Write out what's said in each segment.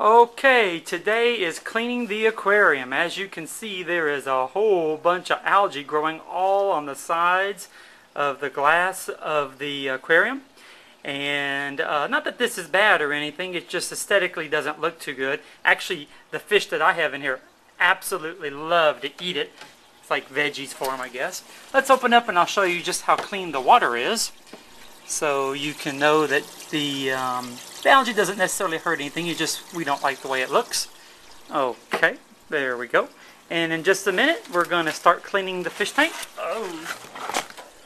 Okay, today is cleaning the aquarium. As you can see, there is a whole bunch of algae growing all on the sides of the glass of the aquarium. And not that this is bad or anything, it just aesthetically doesn't look too good. Actually, the fish that I have in here absolutely love to eat it. It's like veggies for them, I guess. Let's open up and I'll show you just how clean the water is, so you can know that the algae doesn't necessarily hurt anything. We don't like the way it looks. Okay, there we go. And in just a minute, we're going to start cleaning the fish tank. Oh,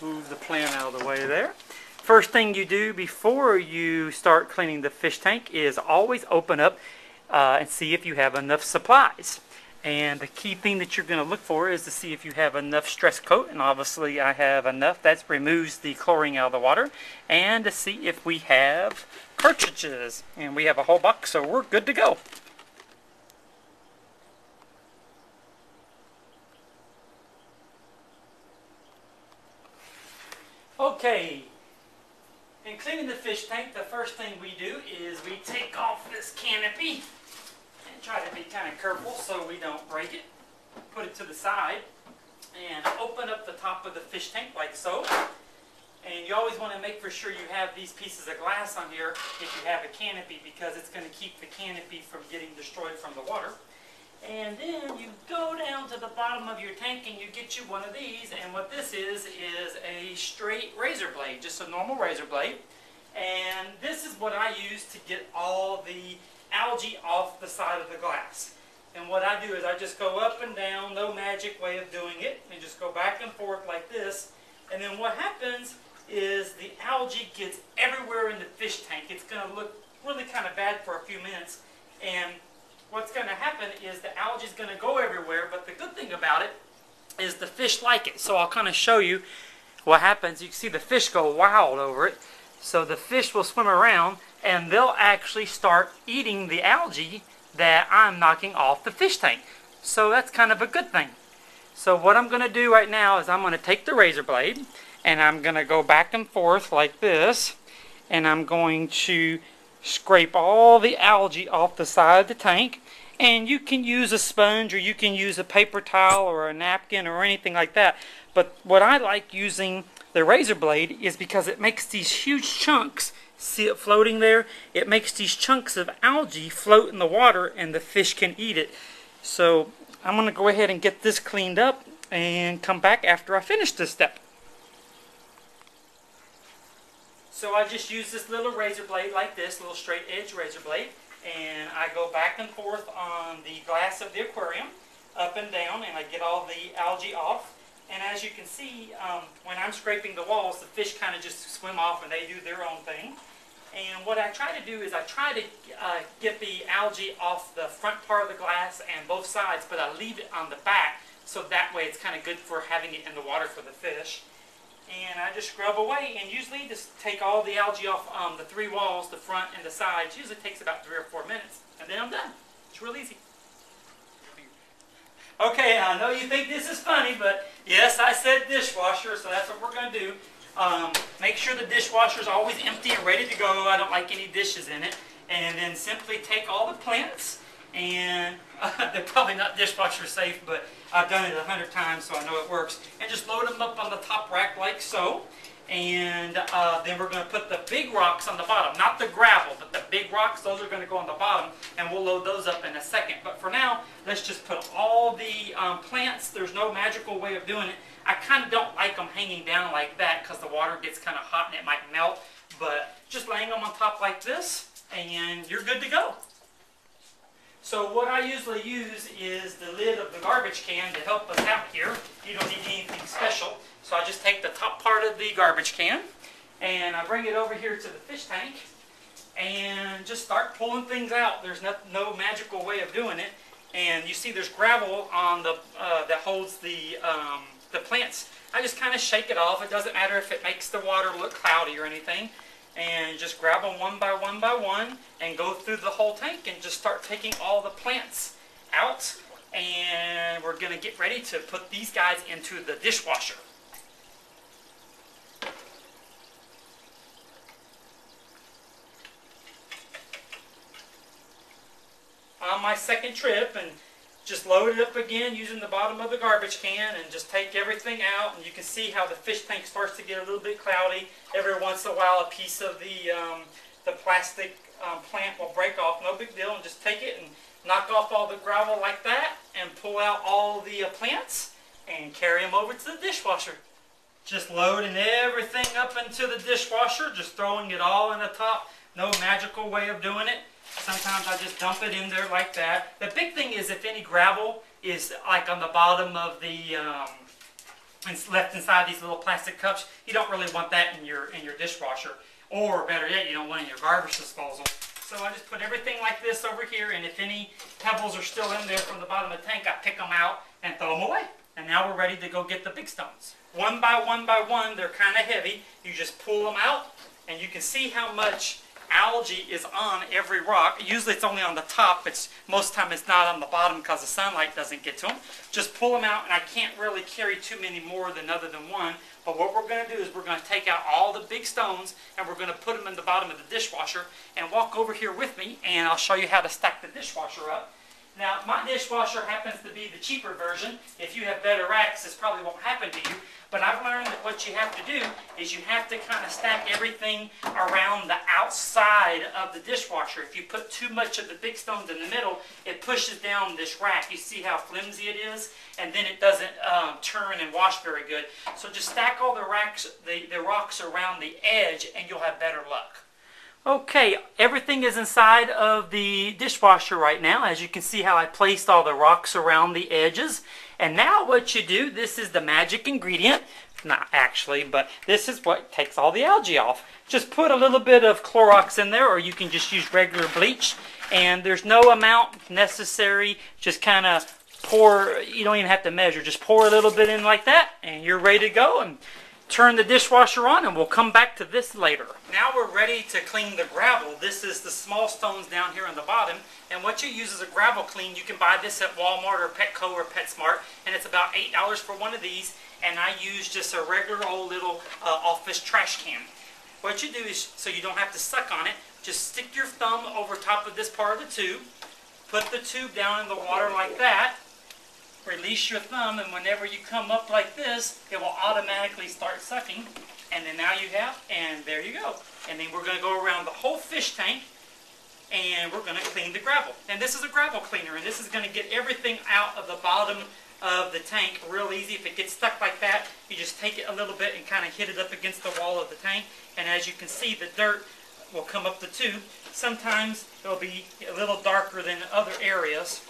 move the plant out of the way there. First thing you do before you start cleaning the fish tank is always open up and see if you have enough supplies. And the key thing that you're going to look for is to see if you have enough stress coat, and obviously I have enough. That removes the chlorine out of the water. And to see if we have cartridges, and we have a whole box, so we're good to go. Okay, in cleaning the fish tank, the first thing we do is we take off this canopy. Try to be kind of careful so we don't break it. Put it to the side and open up the top of the fish tank like so. And you always want to make for sure you have these pieces of glass on here if you have a canopy, because it's going to keep the canopy from getting destroyed from the water. And then you go down to the bottom of your tank and you get you one of these, and what this is a straight razor blade, just a normal razor blade. And this is what I use to get all the algae off the side of the glass. And what I do is I just go up and down, no magic way of doing it, and just go back and forth like this. And then what happens is the algae gets everywhere in the fish tank. It's going to look really kind of bad for a few minutes, and what's going to happen is the algae is going to go everywhere. But the good thing about it is the fish like it. So I'll kind of show you what happens. You can see the fish go wild over it. So the fish will swim around and they'll actually start eating the algae that I'm knocking off the fish tank. So that's kind of a good thing. So what I'm going to do right now is I'm going to take the razor blade and I'm going to go back and forth like this, and I'm going to scrape all the algae off the side of the tank. And you can use a sponge, or you can use a paper towel or a napkin or anything like that. But what I like using the razor blade is because it makes these huge chunks. See it floating there? It makes these chunks of algae float in the water and the fish can eat it. So I'm going to go ahead and get this cleaned up and come back after I finish this step. So I just use this little razor blade like this, little straight edge razor blade, and I go back and forth on the glass of the aquarium, up and down, and I get all the algae off. And as you can see, when I'm scraping the walls, the fish kind of just swim off and they do their own thing. And what I try to do is I try to get the algae off the front part of the glass and both sides, but I leave it on the back, so that way it's kind of good for having it in the water for the fish. And I just scrub away, and usually just take all the algae off the three walls, the front and the sides. Usually takes about 3 or 4 minutes, and then I'm done. It's real easy. Okay, I know you think this is funny, but yes, I said dishwasher, so that's what we're going to do. Make sure the dishwasher is always empty and ready to go. I don't like any dishes in it. And then simply take all the plants, and they're probably not dishwasher safe, but I've done it 100 times, so I know it works. And just load them up on the top rack like so. And then we're going to put the big rocks on the bottom. Not the gravel, but the big rocks. Those are going to go on the bottom, and we'll load those up in a second. But for now, let's just put all the plants. There's no magical way of doing it. I kind of don't like them hanging down like that because the water gets kind of hot and it might melt. But just laying them on top like this, and you're good to go. So what I usually use is the lid of the garbage can to help us out here. You don't need anything special. So I just take the top part of the garbage can and I bring it over here to the fish tank and just start pulling things out. There's no magical way of doing it. And you see there's gravel on the that holds the plants. I just kind of shake it off. It doesn't matter if it makes the water look cloudy or anything. And just grab them one by one and go through the whole tank and just start taking all the plants out. And we're going to get ready to put these guys into the dishwasher. on my second trip and just load it up again using the bottom of the garbage can and just take everything out. And you can see how the fish tank starts to get a little bit cloudy. Every once in a while a piece of the plastic plant will break off, no big deal. And just take it and knock off all the gravel like that and pull out all the plants and carry them over to the dishwasher. Just loading everything up into the dishwasher, just throwing it all in the top. No magical way of doing it. Sometimes I just dump it in there like that. The big thing is if any gravel is like on the bottom of the, it's left inside these little plastic cups, you don't really want that in your dishwasher. Or better yet, you don't want it in your garbage disposal. So I just put everything like this over here, and if any pebbles are still in there from the bottom of the tank, I pick them out and throw them away. And now we're ready to go get the big stones. One by one, they're kind of heavy. You just pull them out, and you can see how much algae is on every rock. Usually it's only on the top. Most of the time it's not on the bottom because the sunlight doesn't get to them. Just pull them out, and I can't really carry too many more than other than one. But what we're going to do is we're going to take out all the big stones and we're going to put them in the bottom of the dishwasher and walk over here with me, and I'll show you how to stack the dishwasher up. Now, my dishwasher happens to be the cheaper version. If you have better racks, this probably won't happen to you. But I've learned that what you have to do is you have to kind of stack everything around the outside of the dishwasher. If you put too much of the big stones in the middle, it pushes down this rack. You see how flimsy it is? And then it doesn't turn and wash very good. So just stack all the rocks around the edge and you'll have better luck. Okay, everything is inside of the dishwasher right now. As you can see how I placed all the rocks around the edges. And now what you do, this is the magic ingredient. Not actually, but this is what takes all the algae off. Just put a little bit of Clorox in there, or you can just use regular bleach. And there's no amount necessary. Just kind of pour, you don't even have to measure. Just pour a little bit in like that, and you're ready to go. And turn the dishwasher on, and we'll come back to this later. Now we're ready to clean the gravel. This is the small stones down here on the bottom, and what you use as a gravel clean, you can buy this at Walmart or Petco or PetSmart, and it's about $8 for one of these, and I use just a regular old little office trash can. What you do is, so you don't have to suck on it, just stick your thumb over top of this part of the tube, put the tube down in the water like that, release your thumb, and whenever you come up like this, it will automatically start sucking. And then now you have, and there you go. And then we're going to go around the whole fish tank, and we're going to clean the gravel. And this is a gravel cleaner, and this is going to get everything out of the bottom of the tank real easy. If it gets stuck like that, you just take it a little bit and kind of hit it up against the wall of the tank. And as you can see, the dirt will come up the tube. Sometimes it'll be a little darker than other areas.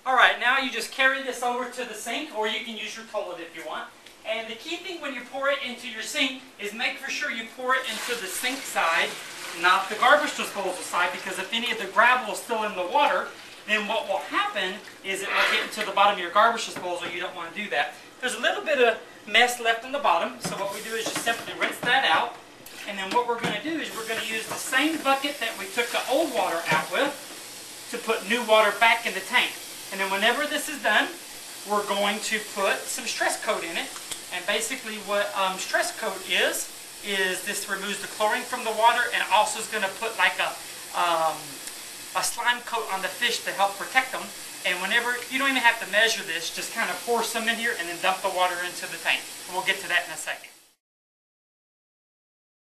Alright, now you just carry this over to the sink, or you can use your toilet if you want. And the key thing when you pour it into your sink is make for sure you pour it into the sink side, not the garbage disposal side, because if any of the gravel is still in the water, then what will happen is it will get into the bottom of your garbage disposal. You don't want to do that. There's a little bit of mess left in the bottom, so what we do is just simply rinse that out. And then what we're going to do is we're going to use the same bucket that we took the old water out with to put new water back in the tank. And then whenever this is done, we're going to put some stress coat in it. And basically what stress coat is this removes the chlorine from the water, and also is going to put like a slime coat on the fish to help protect them. And whenever, you don't even have to measure this, just kind of pour some in here and then dump the water into the tank. And we'll get to that in a second.